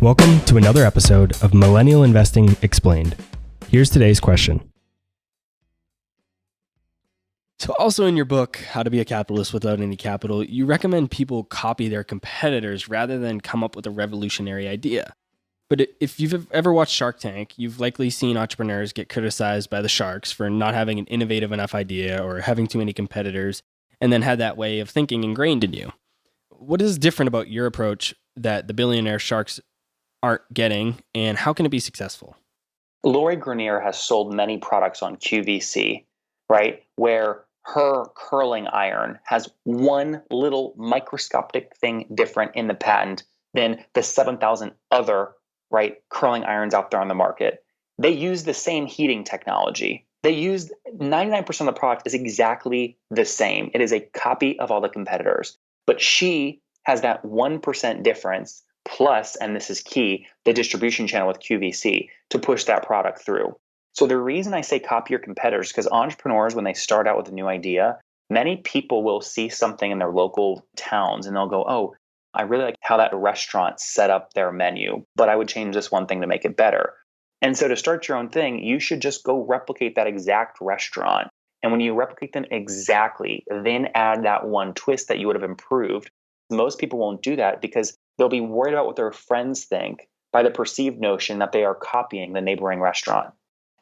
Welcome to another episode of Millennial Investing Explained. Here's today's question. So also in your book, How to Be a Capitalist Without Any Capital, you recommend people copy their competitors rather than come up with a revolutionary idea. But if you've ever watched Shark Tank, you've likely seen entrepreneurs get criticized by the sharks for not having an innovative enough idea or having too many competitors, and then had that way of thinking ingrained in you. What is different about your approach that the billionaire sharks aren't getting, and how can it be successful? Lori Greiner has sold many products on QVC, right? Where her curling iron has one little microscopic thing different in the patent than the 7,000 other, right, curling irons out there on the market. They use the same heating technology. They use 99% of the product is exactly the same. It is a copy of all the competitors. But she has that 1% difference plus, and this is key, the distribution channel with QVC to push that product through. So the reason I say copy your competitors, because entrepreneurs, when they start out with a new idea, many people will see something in their local towns and they'll go, oh, I really like how that restaurant set up their menu, but I would change this one thing to make it better. And so to start your own thing, you should just go replicate that exact restaurant. And when you replicate them exactly, then add that one twist that you would have improved. Most people won't do that because they'll be worried about what their friends think by the perceived notion that they are copying the neighboring restaurant.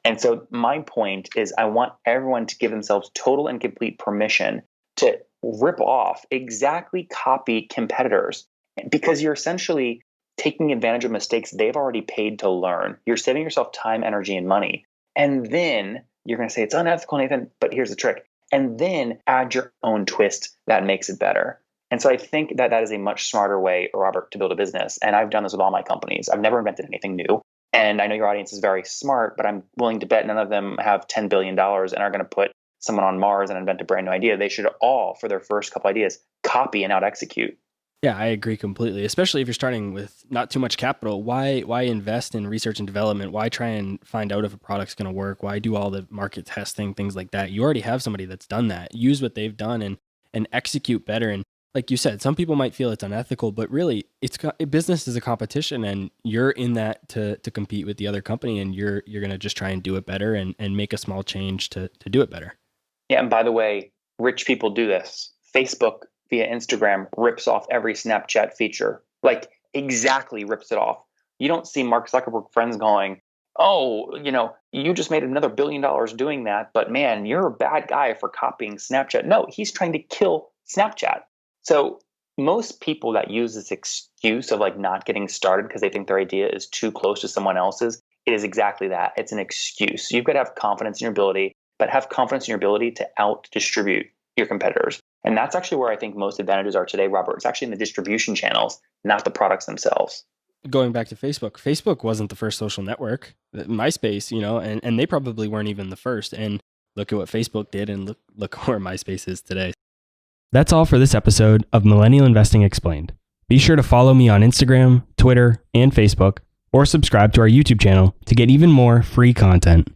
And so my point is I want everyone to give themselves total and complete permission to rip off, exactly copy competitors, because you're essentially taking advantage of mistakes they've already paid to learn. You're saving yourself time, energy, and money. And then you're going to say it's unethical, Nathan, but here's the trick. And then add your own twist that makes it better. And so I think that that is a much smarter way, Robert, to build a business. And I've done this with all my companies. I've never invented anything new. And I know your audience is very smart, but I'm willing to bet none of them have $10 billion and are going to put someone on Mars and invent a brand new idea. They should all, for their first couple ideas, copy and out execute. Yeah, I agree completely, especially if you're starting with not too much capital. Why invest in research and development? Why try and find out if a product's going to work? Why do all the market testing, things like that? You already have somebody that's done that. Use what they've done and execute better. And like you said, some people might feel it's unethical, but really business is a competition and you're in that to compete with the other company, and you're going to just try and do it better and make a small change to do it better. Yeah. And by the way, rich people do this. Facebook via Instagram rips off every Snapchat feature, like exactly rips it off. You don't see Mark Zuckerberg friends going, oh, you just made another $1 billion doing that, but man, you're a bad guy for copying Snapchat. No, he's trying to kill Snapchat. So most people that use this excuse of like not getting started because they think their idea is too close to someone else's, it is exactly that. It's an excuse. You've got to have confidence in your ability, but have confidence in your ability to out distribute your competitors. And that's actually where I think most advantages are today, Robert. It's actually in the distribution channels, not the products themselves. Going back to Facebook wasn't the first social network. MySpace, and they probably weren't even the first. And look at what Facebook did, and look where MySpace is today. That's all for this episode of Millennial Investing Explained. Be sure to follow me on Instagram, Twitter, and Facebook, or subscribe to our YouTube channel to get even more free content.